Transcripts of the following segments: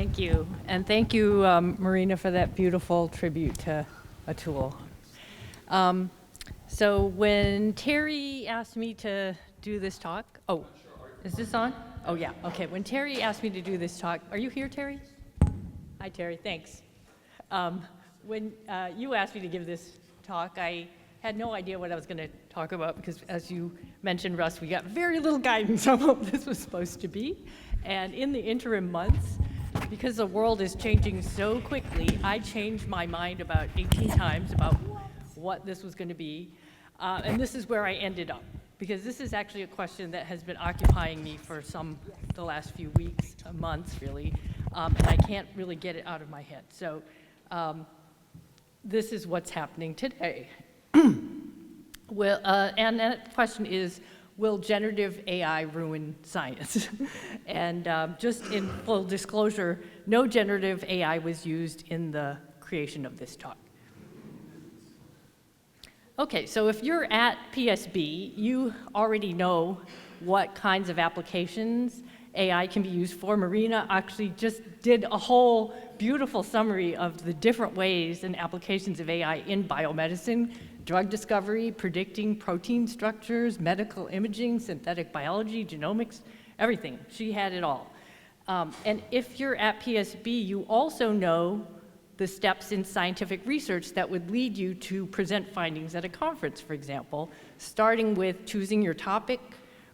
Thank you. And thank you, Marina, for that beautiful tribute to a tool. So when TERI asked me to do this talk, oh, is this on? Oh, yeah, okay. When TERI asked me to do this talk, are you here, TERI? Hi, TERI, thanks. When you asked me to give this talk, I had no idea what I was going to talk about because, as you mentioned, Russ, we got very little guidance on what this was supposed to be. And in the interim months, because the world is changing so quickly, I changed my mind about 18 times about what this was going to be. And this is where I ended up, because this is actually a question that has been occupying me for the last few weeks, months, really, and I can't really get it out of my head. So this is what's happening today. And that question is, will generative AI ruin science? And just in full disclosure, no generative AI was used in the creation of this talk. Okay, so if you're at PSB, you already know what kinds of applications AI can be used for. Marina actually just did a whole beautiful summary of the different ways and applications of AI in biomedicine, drug discovery, predicting protein structures, medical imaging, synthetic biology, genomics, everything. She had it all. And if you're at PSB, you also know the steps in scientific research that would lead you to present findings at a conference, for example, starting with choosing your topic,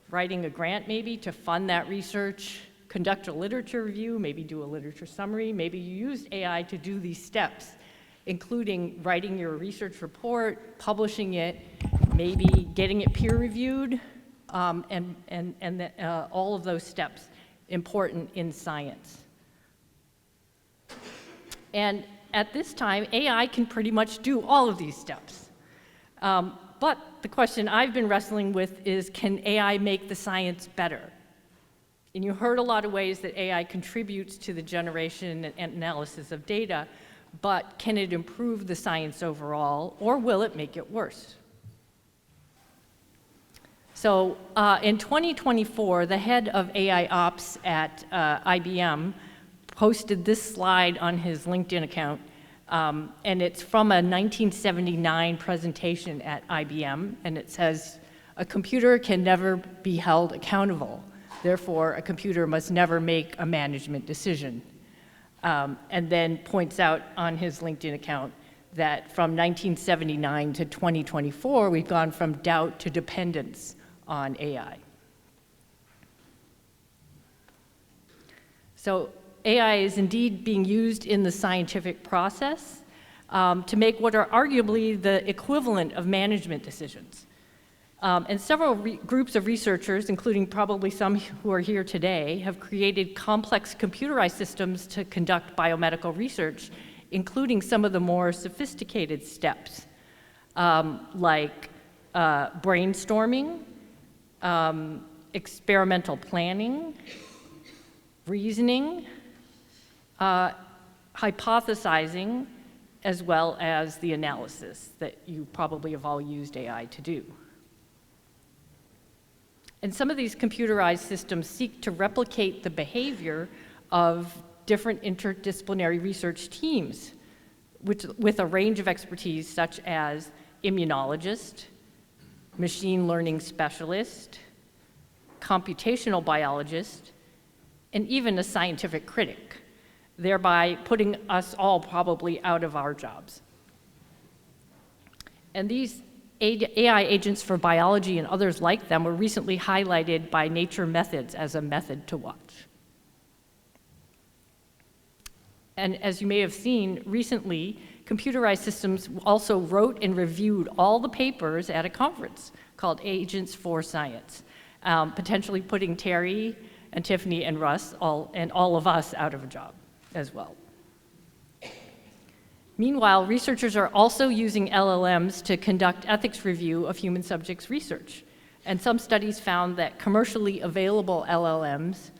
writing a grant maybe to fund that research, conduct a literature review, maybe do a literature summary, maybe you used AI to do these steps, including writing your research report, publishing it, maybe getting it peer-reviewed, and all of those steps important in science. And at this time, AI can pretty much do all of these steps. But the question I've been wrestling with is, can AI make the science better? And you heard a lot of ways that AI contributes to the generation and analysis of data, but can it improve the science overall, or will it make it worse? So in 2024, the head of AI Ops at IBM posted this slide on his LinkedIn account, and it's from a 1979 presentation at IBM, and it says, "A computer can never be held accountable. Therefore, a computer must never make a management decision." And then points out on his LinkedIn account that from 1979 to 2024, we've gone from doubt to dependence on AI. So AI is indeed being used in the scientific process to make what are arguably the equivalent of management decisions. And several groups of researchers, including probably some who are here today, have created complex computerized systems to conduct biomedical research, including some of the more sophisticated steps, like brainstorming, experimental planning, reasoning, hypothesizing, as well as the analysis that you probably have all used AI to do. And some of these computerized systems seek to replicate the behavior of different interdisciplinary research teams, with a range of expertise such as immunologist, machine learning specialist, computational biologist, and even a scientific critic, thereby putting us all probably out of our jobs. And these AI agents for biology and others like them were recently highlighted by Nature Methods as a method to watch. And as you may have seen recently, computerized systems also wrote and reviewed all the papers at a conference called Agents for Science, potentially putting TERI and Tiffany and Russ and all of us out of a job as well. Meanwhile, researchers are also using LLMs to conduct ethics review of human subjects research. And some studies found that commercially available LLMs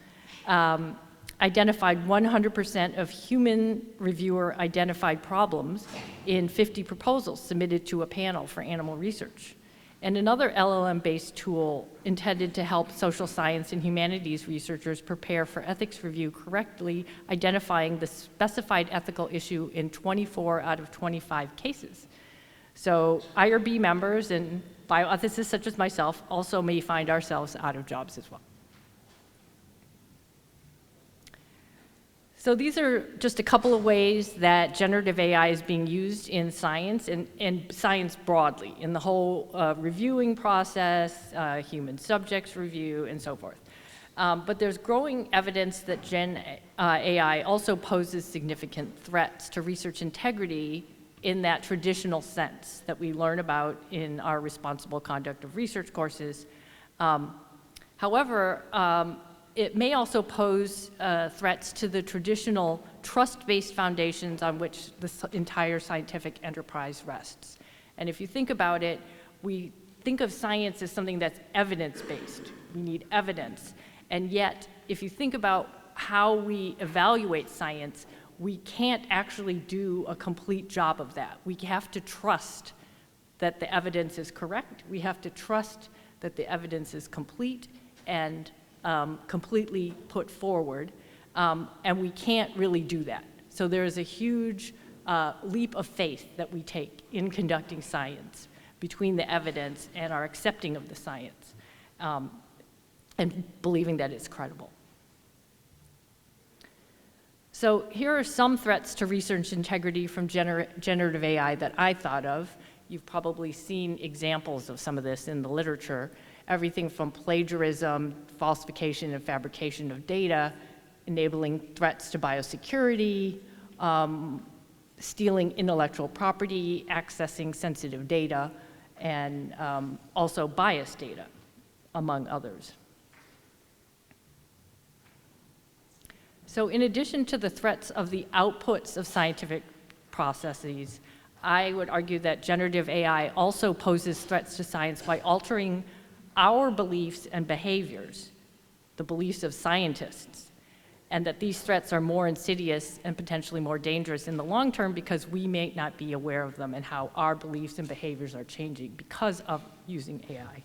identified 100% of human reviewer identified problems in 50 proposals submitted to a panel for animal research. and another LLM-based tool intended to help social science and humanities researchers prepare for ethics review, correctly identifying the specified ethical issue in 24 out of 25 cases. So IRB members and bioethicists such as myself also may find ourselves out of jobs as well. So these are just a couple of ways that generative AI is being used in science and science broadly, in the whole reviewing process, human subjects review, and so forth. But there's growing evidence that Gen AI also poses significant threats to research integrity in that traditional sense that we learn about in our responsible conduct of research courses. However, it may also pose threats to the traditional trust-based foundations on which the entire scientific enterprise rests. And if you think about it, we think of science as something that's evidence-based. We need evidence. And yet, if you think about how we evaluate science, we can't actually do a complete job of that. We have to trust that the evidence is correct. We have to trust that the evidence is complete and completely put forward, and we can't really do that. So there is a huge leap of faith that we take in conducting science between the evidence and our accepting of the science and believing that it's credible. So here are some threats to research integrity from generative AI that I thought of. You've probably seen examples of some of this in the literature. Everything from plagiarism, falsification and fabrication of data, enabling threats to biosecurity, stealing intellectual property, accessing sensitive data, and also biased data, among others. So in addition to the threats of the outputs of scientific processes, I would argue that generative AI also poses threats to science by altering our beliefs and behaviors, the beliefs of scientists, and that these threats are more insidious and potentially more dangerous in the long term because we may not be aware of them and how our beliefs and behaviors are changing because of using AI.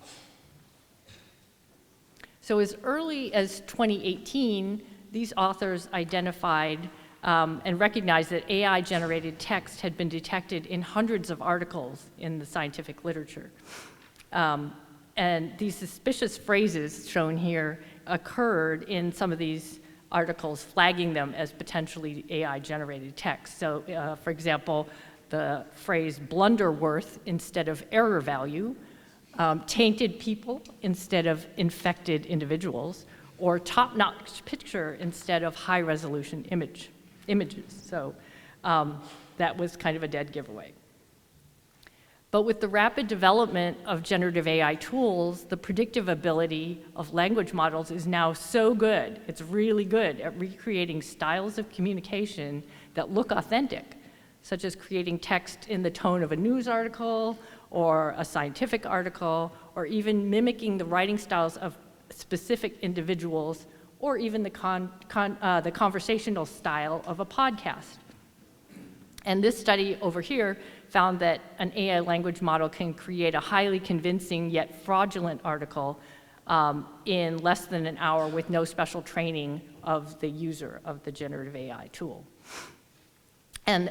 So as early as 2018, these authors identified and recognized that AI-generated text had been detected in hundreds of articles in the scientific literature. And these suspicious phrases shown here occurred in some of these articles, flagging them as potentially AI-generated text. So, for example, the phrase blunderworth instead of error value, tainted people instead of infected individuals, or top-notch picture instead of high-resolution images. So that was kind of a dead giveaway. But with the rapid development of generative AI tools, the predictive ability of language models is now so good, it's really good at recreating styles of communication that look authentic, such as creating text in the tone of a news article or a scientific article, or even mimicking the writing styles of specific individuals, or even the conversational style of a podcast. And this study over here found that an AI language model can create a highly convincing yet fraudulent article in less than an hour with no special training of the user of the generative AI tool. And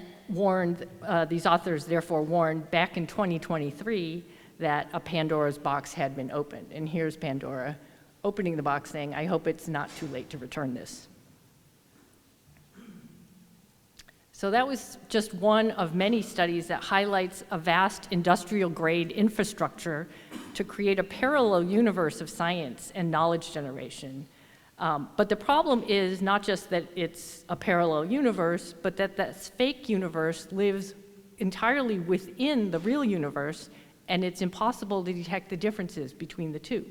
these authors therefore warned back in 2023 that a Pandora's box had been opened. And here's Pandora opening the box saying, I hope it's not too late to return this. So that was just one of many studies that highlights a vast industrial-grade infrastructure to create a parallel universe of science and knowledge generation. But the problem is not just that it's a parallel universe, but that that fake universe lives entirely within the real universe, and it's impossible to detect the differences between the two.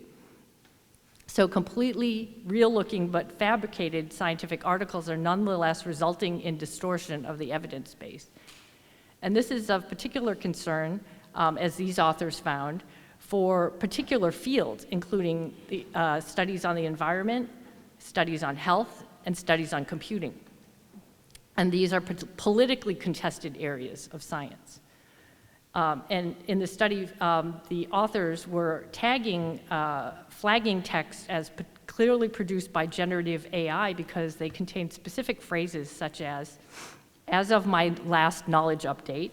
So completely real-looking but fabricated scientific articles are nonetheless resulting in distortion of the evidence base. And this is of particular concern, as these authors found, for particular fields, including the, studies on the environment, studies on health, and studies on computing. And these are politically contested areas of science. And in the study, the authors were flagging text as clearly produced by generative AI because they contained specific phrases such as of my last knowledge update,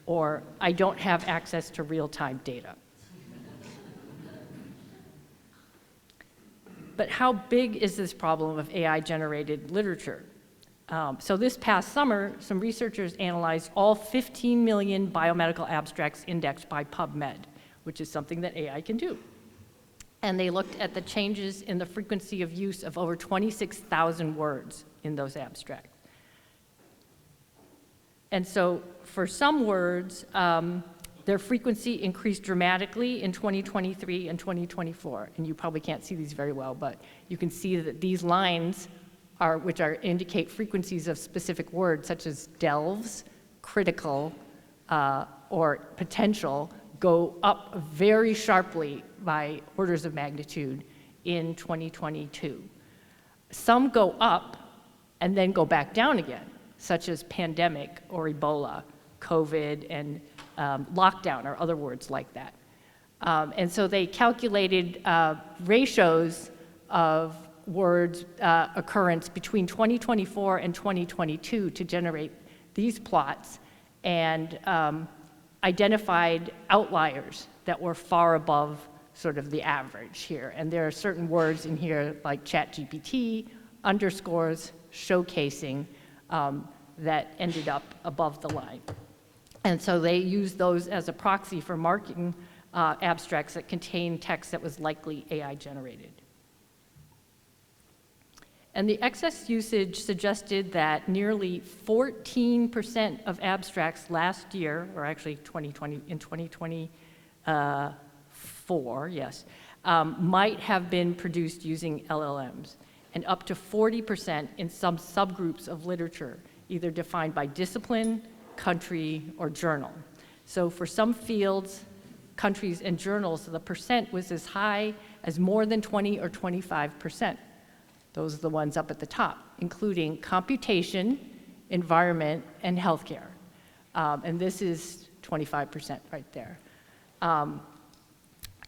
or I don't have access to real-time data. But how big is this problem of AI-generated literature? So this past summer, some researchers analyzed all 15 million biomedical abstracts indexed by PubMed, which is something that AI can do. And they looked at the changes in the frequency of use of over 26,000 words in those abstracts. And so for some words, their frequency increased dramatically in 2023 and 2024. And you probably can't see these very well, but you can see that these lines which indicate frequencies of specific words, such as delves, critical, or potential, go up very sharply by orders of magnitude in 2022. Some go up and then go back down again, such as pandemic or Ebola, COVID, and lockdown, or other words like that. And so they calculated ratios of words occurrence between 2024 and 2022 to generate these plots, and identified outliers that were far above sort of the average here. And there are certain words in here like ChatGPT, underscores, showcasing, that ended up above the line. And so they used those as a proxy for marking abstracts that contain text that was likely AI generated. And the excess usage suggested that nearly 14% of abstracts last year, or actually 2024, yes, might have been produced using LLMs, and up to 40% in some subgroups of literature, either defined by discipline, country, or journal. So for some fields, countries, and journals, the percent was as high as more than 20 or 25%. Those are the ones up at the top, including computation, environment, and healthcare. And this is 25% right there.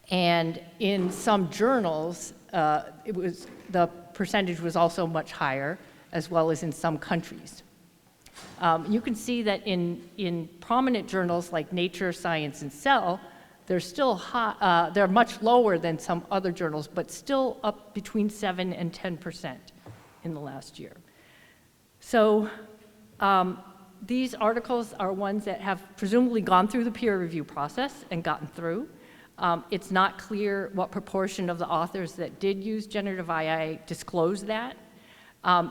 And in some journals, the percentage was also much higher, as well as in some countries. You can see that in prominent journals like Nature, Science, and Cell, they're still high, they're much lower than some other journals, but still up between 7 and 10% in the last year. So these articles are ones that have presumably gone through the peer review process and gotten through. It's not clear what proportion of the authors that did use generative AI disclosed that.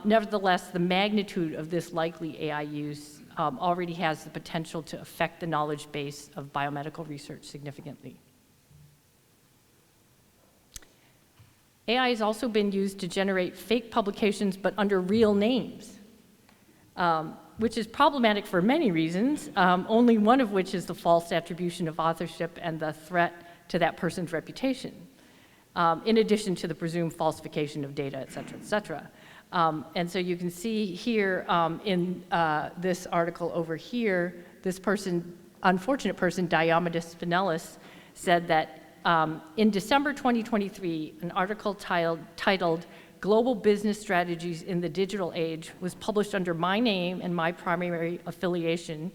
Nevertheless, the magnitude of this likely AI use already has the potential to affect the knowledge base of biomedical research significantly. AI has also been used to generate fake publications, but under real names, which is problematic for many reasons, only one of which is the false attribution of authorship and the threat to that person's reputation, in addition to the presumed falsification of data, et cetera, et cetera. And so you can see here in this article over here, this person, unfortunate person, Diomedes Spinellis, said that in December 2023, an article titled Global Business Strategies in the Digital Age was published under my name and my primary affiliation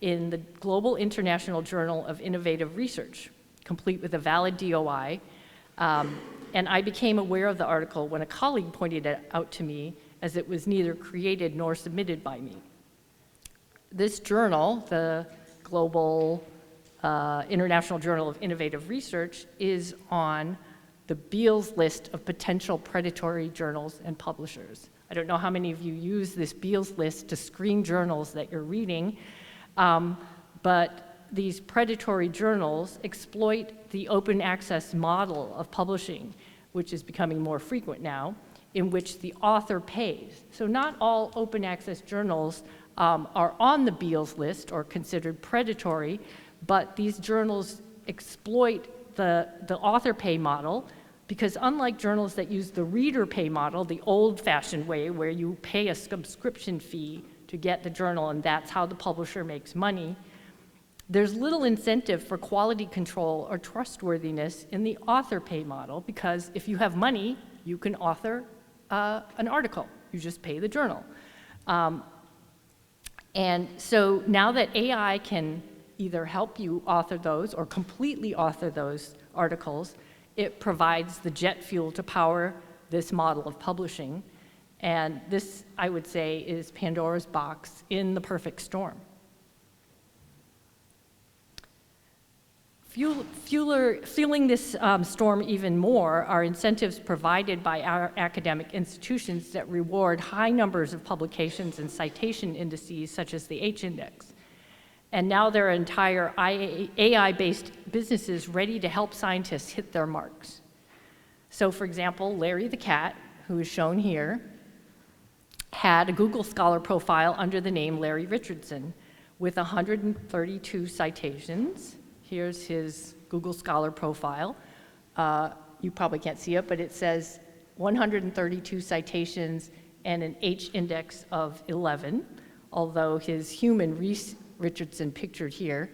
in the Global International Journal of Innovative Research, complete with a valid DOI. And I became aware of the article when a colleague pointed it out to me, as it was neither created nor submitted by me. This journal, the Global International Journal of Innovative Research, is on the Beall's list of potential predatory journals and publishers. I don't know how many of you use this Beall's list to screen journals that you're reading, but these predatory journals exploit the open access model of publishing, which is becoming more frequent now, in which the author pays. So not all open access journals are on the Beall's list or considered predatory, but these journals exploit the author pay model, because unlike journals that use the reader pay model, the old-fashioned way where you pay a subscription fee to get the journal and that's how the publisher makes money, There's little incentive for quality control or trustworthiness in the author pay model, because if you have money, you can author an article. You just pay the journal. And so now that AI can either help you author those or completely author those articles, it provides the jet fuel to power this model of publishing. And this, I would say, is Pandora's box in the perfect storm. Fueling this storm even more are incentives provided by our academic institutions that reward high numbers of publications and citation indices, such as the H-index. And now there are entire AI-based businesses ready to help scientists hit their marks. So for example, Larry the cat, who is shown here, had a Google Scholar profile under the name Larry Richardson with 132 citations. Here's his Google Scholar profile. You probably can't see it, but it says 132 citations and an H-index of 11, although his human Reese Richardson, pictured here,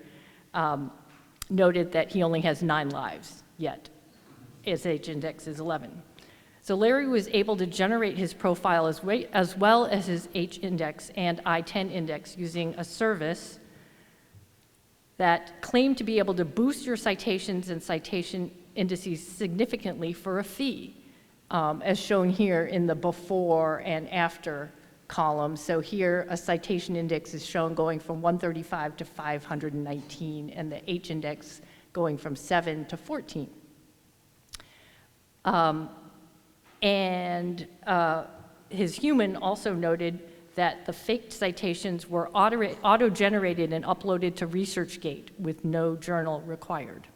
noted that he only has 9 lives yet. His H-index is 11. So Larry was able to generate his profile as well as his H-index and I-10 index using a service that claimed to be able to boost your citations and citation indices significantly for a fee, as shown here in the before and after column. So here, a citation index is shown going from 135 to 519, and the H-index going from 7 to 14. His human also noted that the faked citations were auto-generated and uploaded to ResearchGate with no journal required.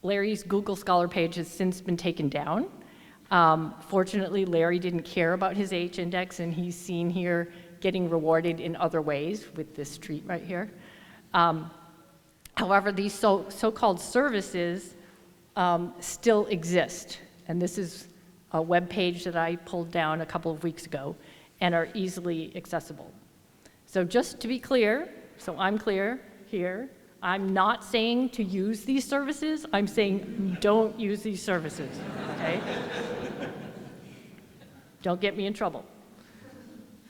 Larry's Google Scholar page has since been taken down. Fortunately, Larry didn't care about his H-index, and he's seen here getting rewarded in other ways with this treat right here. However, these so-called services still exist, and this is a web page that I pulled down a couple of weeks ago, and are easily accessible. So just to be clear, so I'm clear here, I'm not saying to use these services, I'm saying don't use these services, okay? Don't get me in trouble.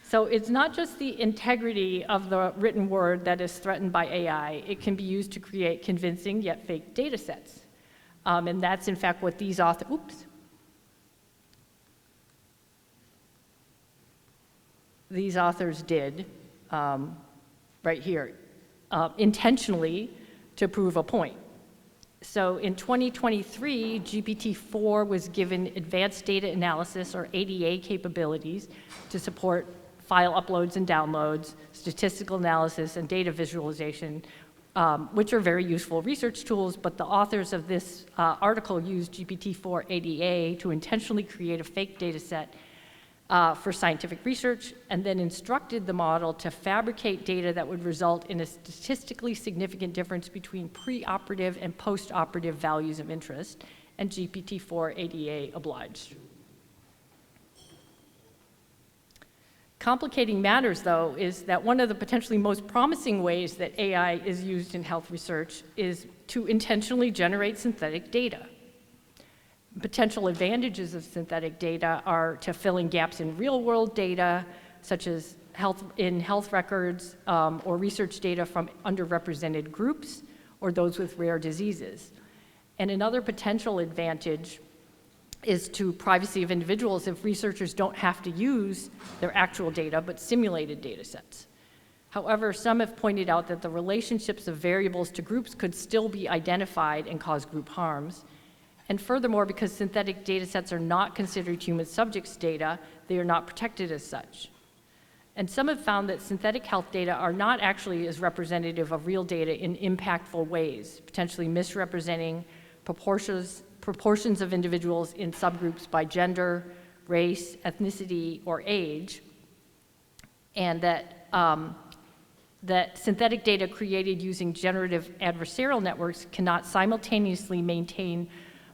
So it's not just the integrity of the written word that is threatened by AI, it can be used to create convincing yet fake data sets. And that's in fact what these these authors did right here, intentionally to prove a point. So in 2023, GPT-4 was given advanced data analysis, or ADA, capabilities to support file uploads and downloads, statistical analysis, and data visualization, which are very useful research tools, but the authors of this article used GPT-4 ADA to intentionally create a fake data set for scientific research, and then instructed the model to fabricate data that would result in a statistically significant difference between preoperative and postoperative values of interest, and GPT-4 ADA obliged. Complicating matters, though, is that one of the potentially most promising ways that AI is used in health research is to intentionally generate synthetic data. Potential advantages of synthetic data are to fill in gaps in real-world data, such as health records or research data from underrepresented groups or those with rare diseases. And another potential advantage is to privacy of individuals if researchers don't have to use their actual data but simulated data sets. However, some have pointed out that the relationships of variables to groups could still be identified and cause group harms. And furthermore, because synthetic data sets are not considered human subjects data, they are not protected as such. And some have found that synthetic health data are not actually as representative of real data in impactful ways, potentially misrepresenting proportions of individuals in subgroups by gender, race, ethnicity, or age, and that synthetic data created using generative adversarial networks cannot simultaneously maintain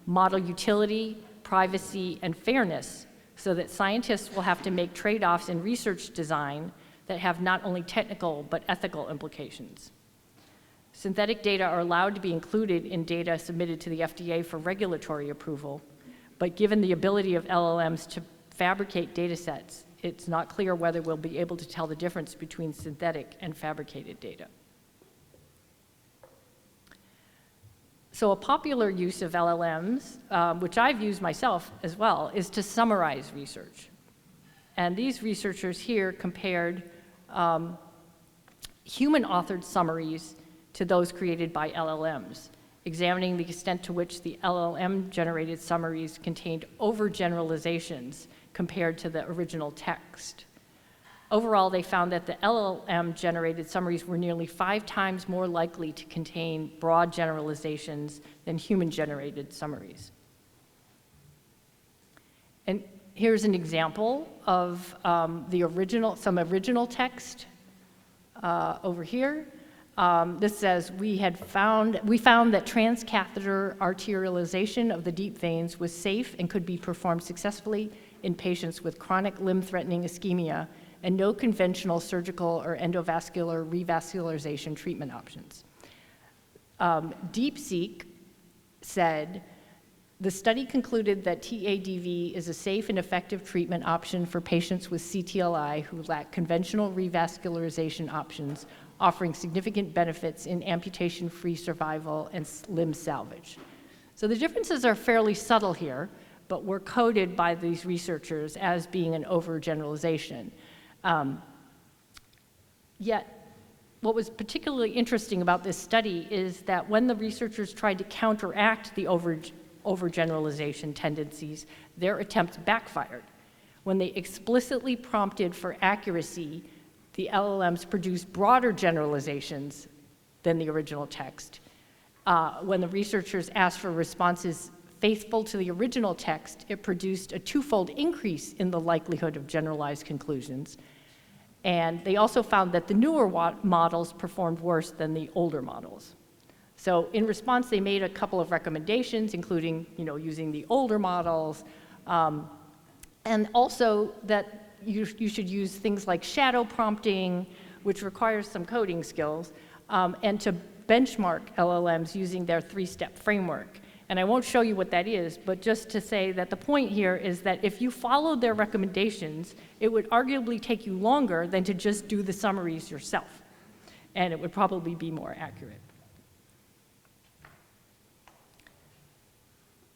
model utility, privacy, and fairness, so that scientists will have to make trade-offs in research design that have not only technical but ethical implications. Synthetic data are allowed to be included in data submitted to the FDA for regulatory approval, but given the ability of LLMs to fabricate data sets, it's not clear whether we'll be able to tell the difference between synthetic and fabricated data. So a popular use of LLMs, which I've used myself as well, is to summarize research. And these researchers here compared human-authored summaries to those created by LLMs, examining the extent to which the LLM-generated summaries contained overgeneralizations compared to the original text. Overall, they found that the LLM-generated summaries were nearly 5 times more likely to contain broad generalizations than human-generated summaries. And here's an example of some original text over here. This says, we found that transcatheter arterialization of the deep veins was safe and could be performed successfully in patients with chronic limb-threatening ischemia and no conventional surgical or endovascular revascularization treatment options. DeepSeek said, the study concluded that TADV is a safe and effective treatment option for patients with CTLI who lack conventional revascularization options, offering significant benefits in amputation-free survival and limb salvage. So the differences are fairly subtle here, but were coded by these researchers as being an overgeneralization. Yet, what was particularly interesting about this study is that when the researchers tried to counteract the overgeneralization tendencies, their attempts backfired. When they explicitly prompted for accuracy, the LLMs produced broader generalizations than the original text. When the researchers asked for responses faithful to the original text, it produced a 2-fold increase in the likelihood of generalized conclusions. And they also found that the newer models performed worse than the older models. So in response, they made a couple of recommendations, including using the older models, and also that you should use things like shadow prompting, which requires some coding skills, and to benchmark LLMs using their 3-step framework. And I won't show you what that is, but just to say that the point here is that if you followed their recommendations, it would arguably take you longer than to just do the summaries yourself, and it would probably be more accurate.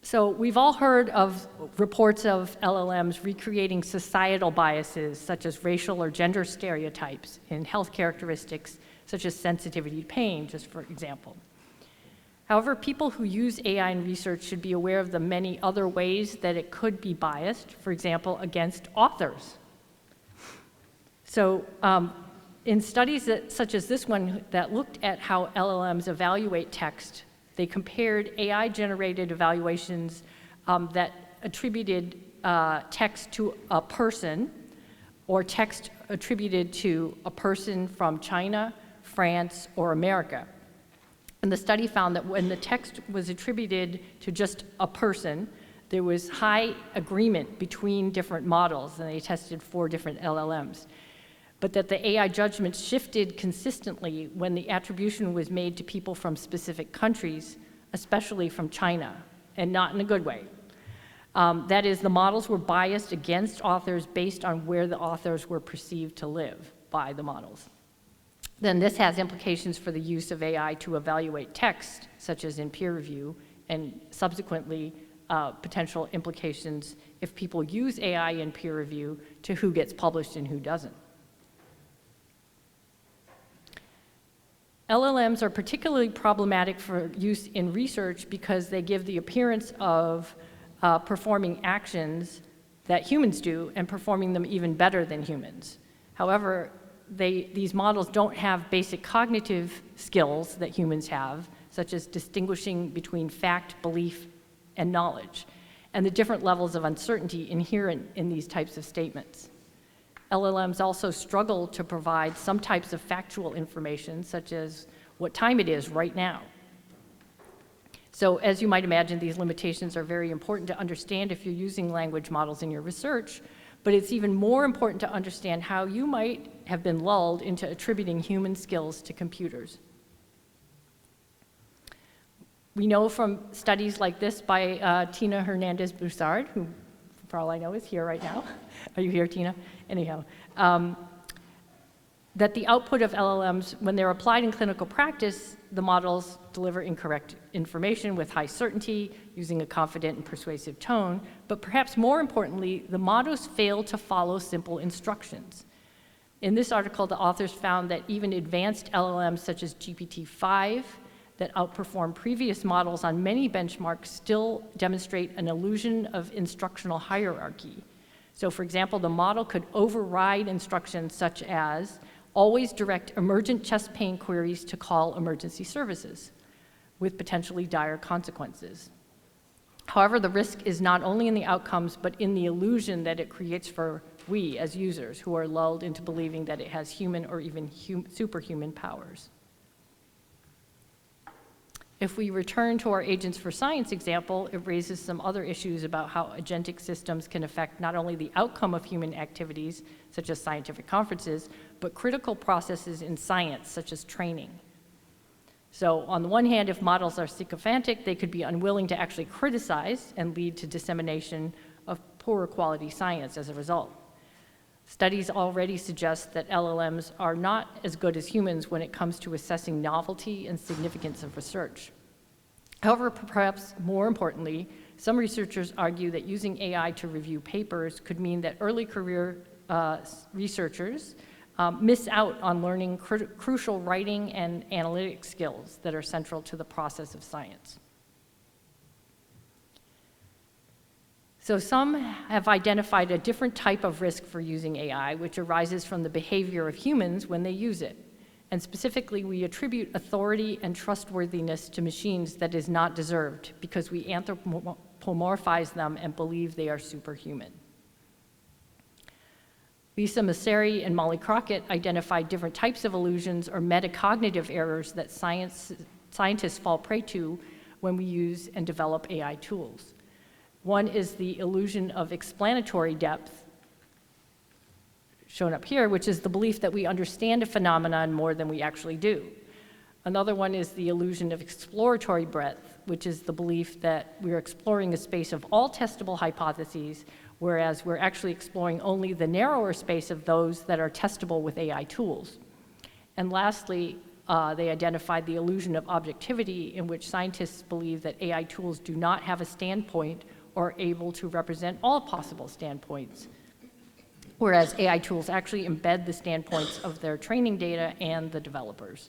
So we've all heard of reports of LLMs recreating societal biases, such as racial or gender stereotypes in health characteristics, such as sensitivity to pain, just for example. However, people who use AI in research should be aware of the many other ways that it could be biased, for example, against authors. So in studies such as this one that looked at how LLMs evaluate text, they compared AI-generated evaluations that attributed text to a person or text attributed to a person from China, France, or America. And the study found that when the text was attributed to just a person, there was high agreement between different models, and they tested 4 different LLMs. But that the AI judgment shifted consistently when the attribution was made to people from specific countries, especially from China, and not in a good way. That is, the models were biased against authors based on where the authors were perceived to live by the models. Then this has implications for the use of AI to evaluate text, such as in peer review, and subsequently potential implications if people use AI in peer review to who gets published and who doesn't. LLMs are particularly problematic for use in research because they give the appearance of performing actions that humans do and performing them even better than humans. However, these models don't have basic cognitive skills that humans have, such as distinguishing between fact, belief, and knowledge, and the different levels of uncertainty inherent in these types of statements. LLMs also struggle to provide some types of factual information, such as what time it is right now. So as you might imagine, these limitations are very important to understand if you're using language models in your research, but it's even more important to understand how you might have been lulled into attributing human skills to computers. We know from studies like this by Tina Hernandez-Broussard, who, for all I know, is here right now. Are you here, Tina? Anyhow, that the output of LLMs, when they're applied in clinical practice, the models deliver incorrect information with high certainty, using a confident and persuasive tone, but perhaps more importantly, the models fail to follow simple instructions. In this article, the authors found that even advanced LLMs such as GPT-5 that outperform previous models on many benchmarks still demonstrate an illusion of instructional hierarchy. So for example, the model could override instructions such as always direct emergent chest pain queries to call emergency services, with potentially dire consequences. However, the risk is not only in the outcomes, but in the illusion that it creates for we as users who are lulled into believing that it has human or even superhuman powers. If we return to our Agents for Science example, it raises some other issues about how agentic systems can affect not only the outcome of human activities, such as scientific conferences, but critical processes in science, such as training. So on the one hand, if models are sycophantic, they could be unwilling to actually criticize and lead to dissemination of poorer quality science as a result. Studies already suggest that LLMs are not as good as humans when it comes to assessing novelty and significance of research. However, perhaps more importantly, some researchers argue that using AI to review papers could mean that early career researchers miss out on learning crucial writing and analytic skills that are central to the process of science. So some have identified a different type of risk for using AI, which arises from the behavior of humans when they use it. And specifically, we attribute authority and trustworthiness to machines that is not deserved because we anthropomorphize them and believe they are superhuman. Lisa Masseri and Molly Crockett identified different types of illusions or metacognitive errors that scientists fall prey to when we use and develop AI tools. One is the illusion of explanatory depth, shown up here, which is the belief that we understand a phenomenon more than we actually do. Another one is the illusion of exploratory breadth, which is the belief that we're exploring a space of all testable hypotheses, whereas we're actually exploring only the narrower space of those that are testable with AI tools. And lastly, they identified the illusion of objectivity, in which scientists believe that AI tools do not have a standpoint or able to represent all possible standpoints, whereas AI tools actually embed the standpoints of their training data and the developers.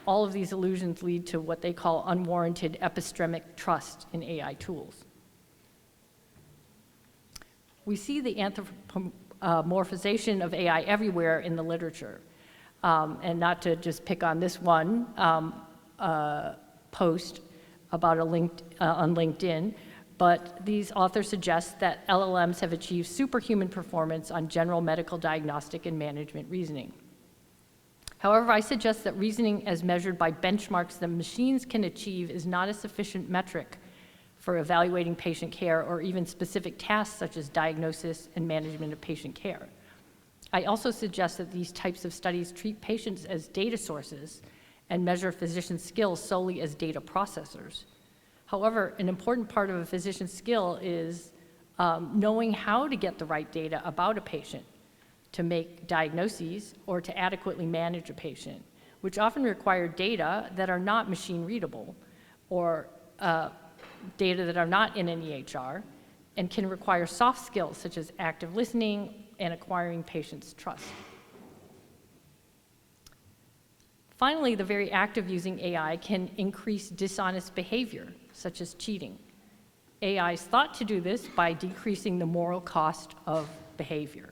All of these illusions lead to what they call unwarranted epistemic trust in AI tools. We see the anthropomorphization of AI everywhere in the literature. And not to just pick on this one post about on LinkedIn, but these authors suggest that LLMs have achieved superhuman performance on general medical diagnostic and management reasoning. However, I suggest that reasoning as measured by benchmarks that machines can achieve is not a sufficient metric for evaluating patient care or even specific tasks such as diagnosis and management of patient care. I also suggest that these types of studies treat patients as data sources and measure physician skills solely as data processors. However, an important part of a physician's skill is knowing how to get the right data about a patient to make diagnoses or to adequately manage a patient, which often require data that are not machine readable or data that are not in an EHR and can require soft skills such as active listening and acquiring patients' trust. Finally, the very act of using AI can increase dishonest behavior, such as cheating. AI is thought to do this by decreasing the moral cost of behavior.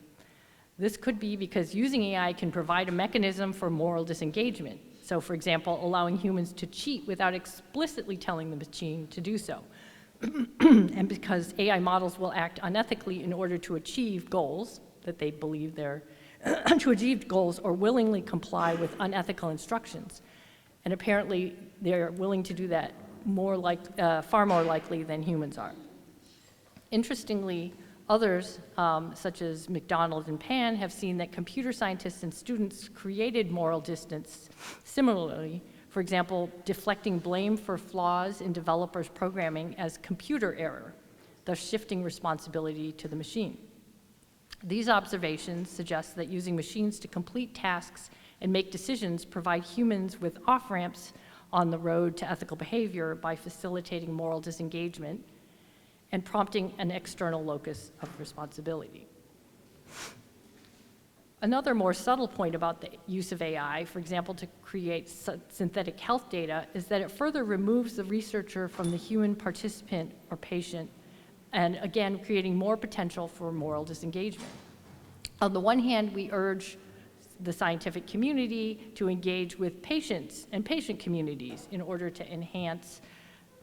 This could be because using AI can provide a mechanism for moral disengagement. So, for example, allowing humans to cheat without explicitly telling the machine to do so. And because AI models will act unethically in order to achieve goals that they believe they're to achieve goals or willingly comply with unethical instructions. And apparently, they're willing to do that far more likely than humans are. Interestingly, Others, such as McDonald and Pan, have seen that computer scientists and students created moral distance similarly, for example, deflecting blame for flaws in developers' programming as computer error, thus shifting responsibility to the machine. These observations suggest that using machines to complete tasks and make decisions provide humans with off-ramps on the road to ethical behavior by facilitating moral disengagement and prompting an external locus of responsibility. Another more subtle point about the use of AI, for example, to create synthetic health data, is that it further removes the researcher from the human participant or patient, and again, creating more potential for moral disengagement. On the one hand, we urge the scientific community to engage with patients and patient communities in order to enhance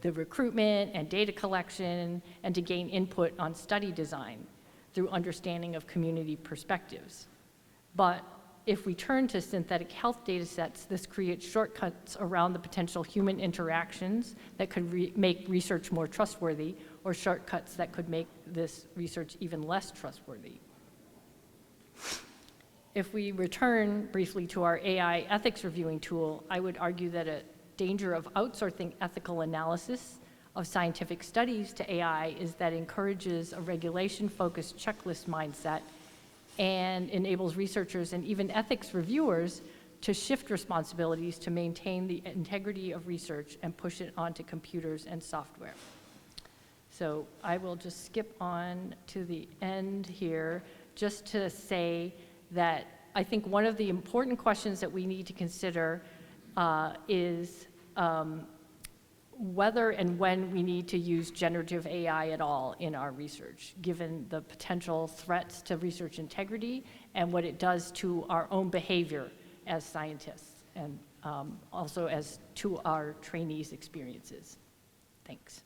the recruitment and data collection and to gain input on study design through understanding of community perspectives. But if we turn to synthetic health data sets, this creates shortcuts around the potential human interactions that could make research more trustworthy, or shortcuts that could make this research even less trustworthy. If we return briefly to our AI ethics reviewing tool, I would argue that a danger of outsourcing ethical analysis of scientific studies to AI is that it encourages a regulation-focused checklist mindset and enables researchers and even ethics reviewers to shift responsibilities to maintain the integrity of research and push it onto computers and software. So I will just skip on to the end here just to say that I think one of the important questions that we need to consider is whether and when we need to use generative AI at all in our research, given the potential threats to research integrity and what it does to our own behavior as scientists, and also as to our trainees' experiences. Thanks.